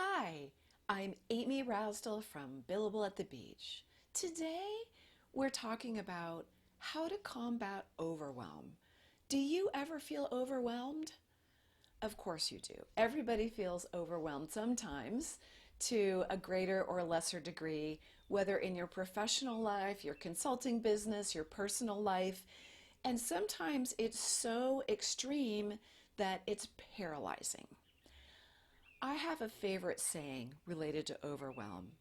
Hi, I'm Amy Rousdell from Billable at the Beach. Today, we're talking about how to combat overwhelm. Do you ever feel overwhelmed? Of course you do. Everybody feels overwhelmed sometimes to a greater or lesser degree, whether in your professional life, your consulting business, your personal life. And sometimes it's so extreme that it's paralyzing. I have a favorite saying related to overwhelm.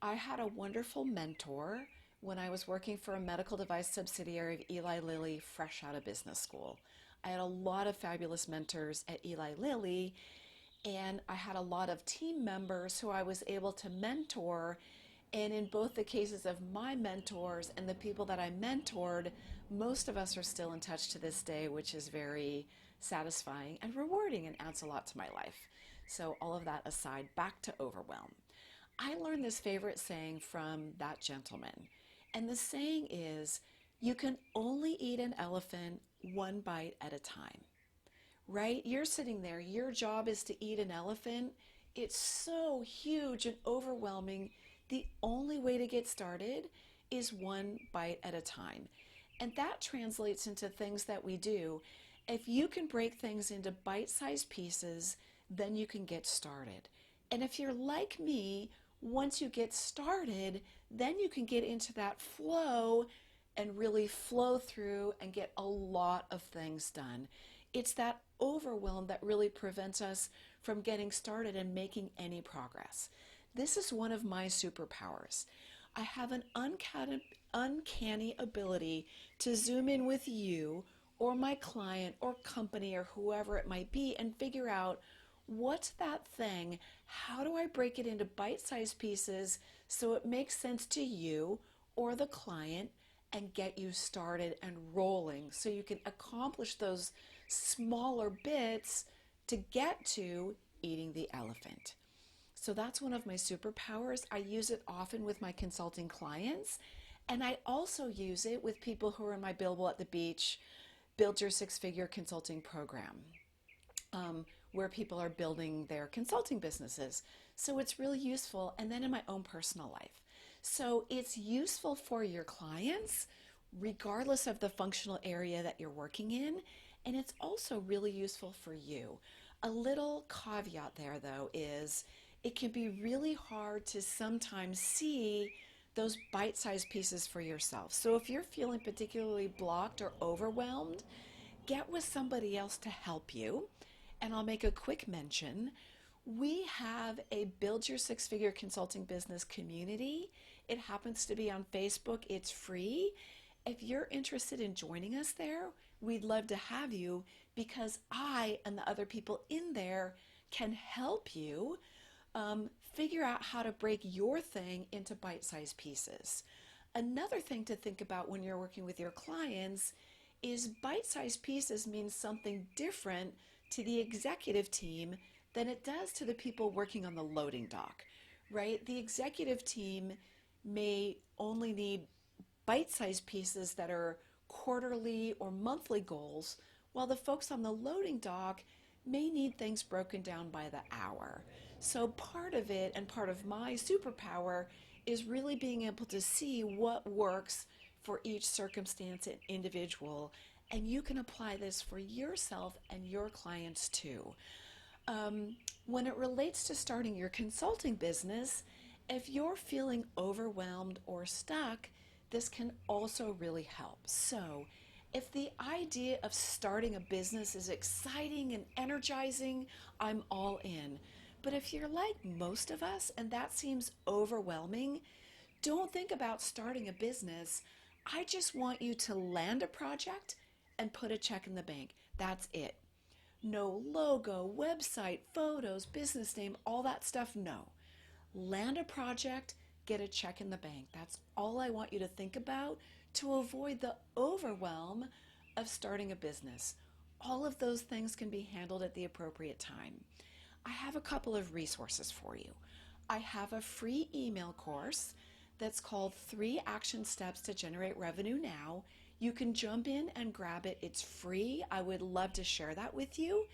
I had a wonderful mentor when I was working for a medical device subsidiary of Eli Lilly fresh out of business school. I had a lot of fabulous mentors at Eli Lilly, and I had a lot of team members who I was able to mentor. And in both the cases of my mentors and the people that I mentored, most of us are still in touch to this day, which is very satisfying and rewarding and adds a lot to my life. So, all of that aside, back to overwhelm. I learned this favorite saying from that gentleman. And the saying is, you can only eat an elephant one bite at a time, right? You're sitting there, your job is to eat an elephant. It's so huge and overwhelming. The only way to get started is one bite at a time. And that translates into things that we do. If you can break things into bite-sized pieces, then you can get started. And if you're like me, once you get started, then you can get into that flow and really flow through and get a lot of things done. It's that overwhelm that really prevents us from getting started and making any progress. This is one of my superpowers. I have an uncanny ability to zoom in with you or my client or company or whoever it might be and figure out what's that thing? How do I break it into bite-sized pieces so it makes sense to you or the client and get you started and rolling so you can accomplish those smaller bits to get to eating the elephant. So that's one of my superpowers. I use it often with my consulting clients, and I also use it with people who are in my Billable at the Beach, Build Your Six-Figure Consulting Program, where people are building their consulting businesses. So it's really useful, and then in my own personal life. So it's useful for your clients, regardless of the functional area that you're working in, and it's also really useful for you. A little caveat there, though, is it can be really hard to sometimes see those bite-sized pieces for yourself. So if you're feeling particularly blocked or overwhelmed, get with somebody else to help you. And I'll make a quick mention. We have a Build Your Six-Figure Consulting Business community. It happens to be on Facebook. It's free. If you're interested in joining us there, we'd love to have you because I and the other people in there can help you figure out how to break your thing into bite-sized pieces. Another thing to think about when you're working with your clients is bite-sized pieces means something different to the executive team than it does to the people working on the loading dock, right? The executive team may only need bite-sized pieces that are quarterly or monthly goals, while the folks on the loading dock may need things broken down by the hour. So part of it and part of my superpower is really being able to see what works for each circumstance and individual, and you can apply this for yourself and your clients too. When it relates to starting your consulting business, if you're feeling overwhelmed or stuck, this can also really help. So, if the idea of starting a business is exciting and energizing, I'm all in. But if you're like most of us and that seems overwhelming, don't think about starting a business. I just want you to land a project and put a check in the bank. That's it. No logo, website, photos, business name, all that stuff, no. Land a project, get a check in the bank. That's all I want you to think about to avoid the overwhelm of starting a business. All of those things can be handled at the appropriate time. I have a couple of resources for you. I have a free email course that's called 3 Action Steps to Generate Revenue Now. You can jump in and grab it. It's free. I would love to share that with you.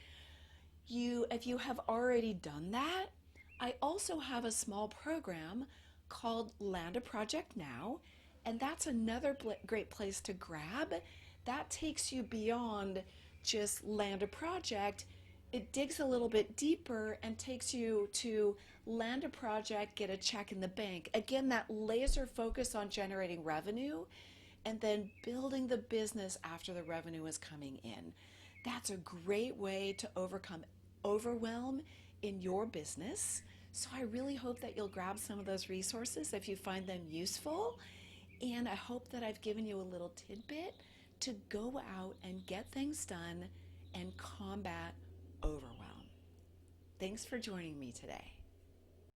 If you have already done that, I also have a small program called Land a Project Now, and that's another great place to grab. That takes you beyond just land a project. It digs a little bit deeper and takes you to land a project, get a check in the bank. Again, that laser focus on generating revenue and then building the business after the revenue is coming in. That's a great way to overcome overwhelm in your business. So I really hope that you'll grab some of those resources if you find them useful. And I hope that I've given you a little tidbit to go out and get things done and combat overwhelm. Thanks for joining me today.